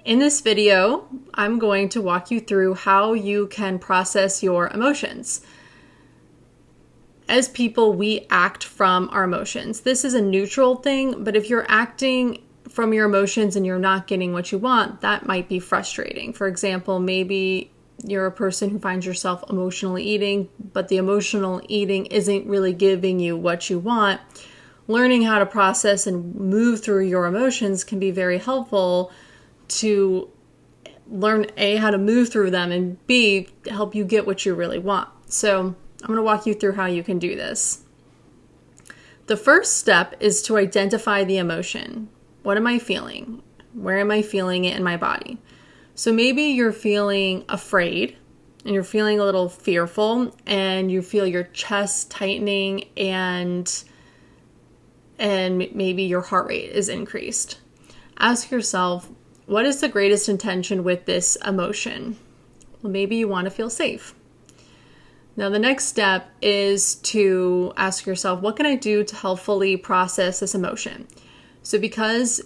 In this video, I'm going to walk you through how you can process your emotions. As people, we act from our emotions. This is a neutral thing, but if you're acting from your emotions and you're not getting what you want, that might be frustrating. For example, maybe you're a person who finds yourself emotionally eating, but the emotional eating isn't really giving you what you want. Learning how to process and move through your emotions can be very helpful to learn A, how to move through them, and B, help you get what you really want. So I'm going to walk you through how you can do this. The first step is to identify the emotion. What am I feeling? Where am I feeling it in my body? So maybe you're feeling afraid and you're feeling a little fearful and you feel your chest tightening and maybe your heart rate is increased. Ask yourself, what is the greatest intention with this emotion? Well, maybe you want to feel safe. Now, the next step is to ask yourself, what can I do to helpfully process this emotion? So because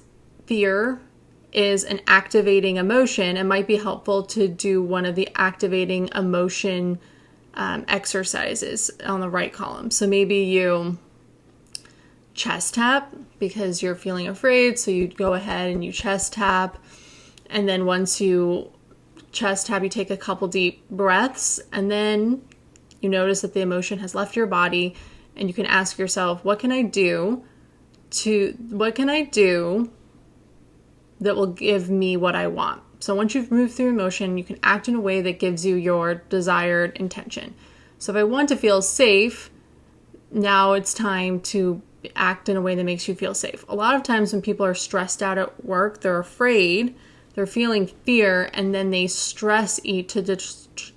fear is an activating emotion, it might be helpful to do one of the activating emotion exercises on the right column. So maybe you chest tap because you're feeling afraid. So you go ahead and you chest tap. And then once you chest tap, you take a couple deep breaths. And then you notice that the emotion has left your body. And you can ask yourself, what can I do that will give me what I want? So once you've moved through emotion, you can act in a way that gives you your desired intention. So if I want to feel safe, now it's time to act in a way that makes you feel safe. A lot of times when people are stressed out at work, they're afraid, they're feeling fear, and then they stress eat to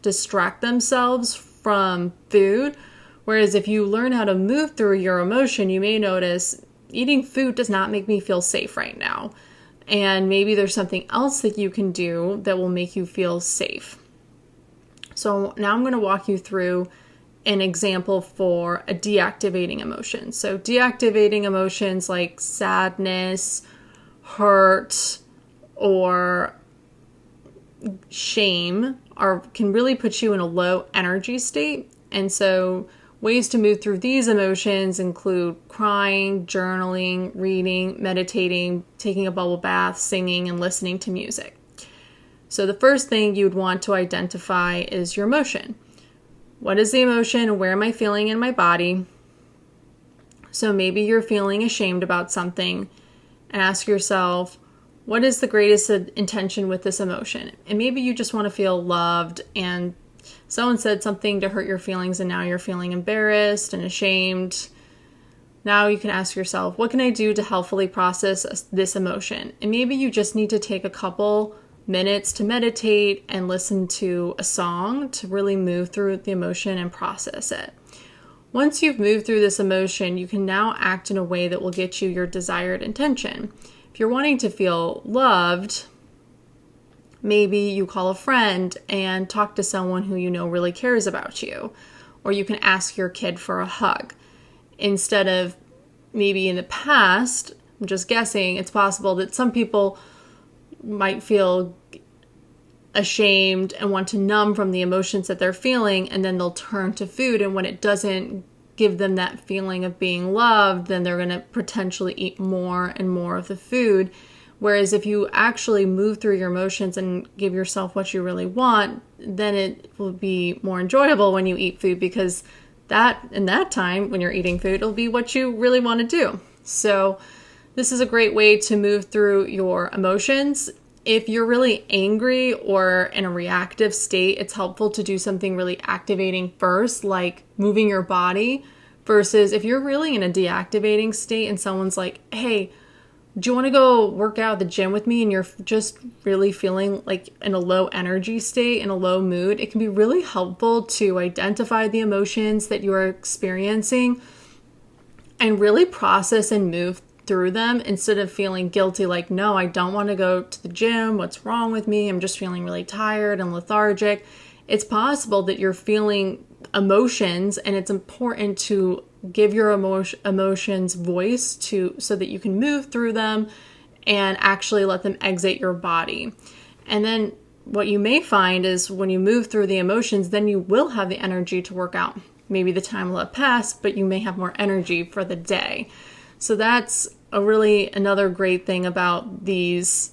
distract themselves from food. Whereas if you learn how to move through your emotion, you may notice eating food does not make me feel safe right now. And maybe there's something else that you can do that will make you feel safe. So now I'm going to walk you through an example for a deactivating emotion. So deactivating emotions like sadness, hurt, or shame can really put you in a low energy state. And so ways to move through these emotions include crying, journaling, reading, meditating, taking a bubble bath, singing, and listening to music. So the first thing you'd want to identify is your emotion. What is the emotion? Where am I feeling in my body? So maybe you're feeling ashamed about something, and ask yourself, what is the greatest intention with this emotion? And maybe you just want to feel loved, and someone said something to hurt your feelings, and now you're feeling embarrassed and ashamed. Now you can ask yourself, what can I do to helpfully process this emotion? And maybe you just need to take a couple minutes to meditate and listen to a song to really move through the emotion and process it. Once you've moved through this emotion, you can now act in a way that will get you your desired intention. If you're wanting to feel loved, maybe you call a friend and talk to someone who you know really cares about you. Or you can ask your kid for a hug. Instead of maybe in the past, I'm just guessing, it's possible that some people might feel ashamed and want to numb from the emotions that they're feeling, and then they'll turn to food, and when it doesn't give them that feeling of being loved, then they're going to potentially eat more and more of the food. Whereas if you actually move through your emotions and give yourself what you really want, then it will be more enjoyable when you eat food, because that in that time when you're eating food, it'll be what you really want to do. So this is a great way to move through your emotions. If you're really angry or in a reactive state, it's helpful to do something really activating first, like moving your body, versus if you're really in a deactivating state and someone's like, hey, do you want to go work out at the gym with me? And you're just really feeling like in a low energy state, in a low mood. It can be really helpful to identify the emotions that you are experiencing and really process and move through them instead of feeling guilty, like, no, I don't want to go to the gym. What's wrong with me? I'm just feeling really tired and lethargic. It's possible that you're feeling emotions, and it's important to give your emotions voice so that you can move through them and actually let them exit your body. And then what you may find is when you move through the emotions, then you will have the energy to work out. Maybe the time will have passed, but you may have more energy for the day. So that's another great thing about this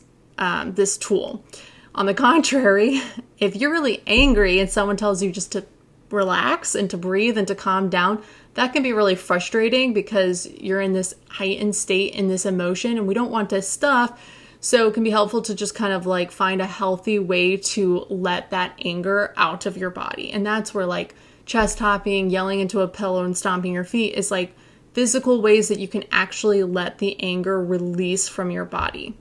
tool. On the contrary, if you're really angry and someone tells you just to relax and to breathe and to calm down, that can be really frustrating because you're in this heightened state, in this emotion, and we don't want to stuff. So it can be helpful to just kind of like find a healthy way to let that anger out of your body. And that's where like chest hopping, yelling into a pillow, and stomping your feet is like physical ways that you can actually let the anger release from your body.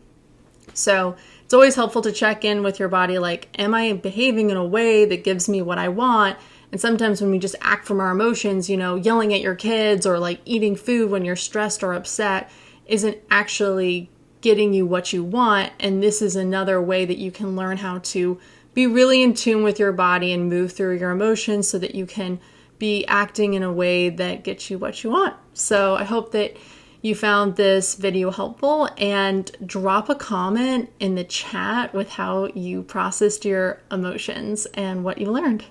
So it's always helpful to check in with your body, like, am I behaving in a way that gives me what I want? And sometimes when we just act from our emotions, yelling at your kids or like eating food when you're stressed or upset isn't actually getting you what you want. And this is another way that you can learn how to be really in tune with your body and move through your emotions so that you can be acting in a way that gets you what you want. So I hope that you found this video helpful, and drop a comment in the chat with how you processed your emotions and what you learned.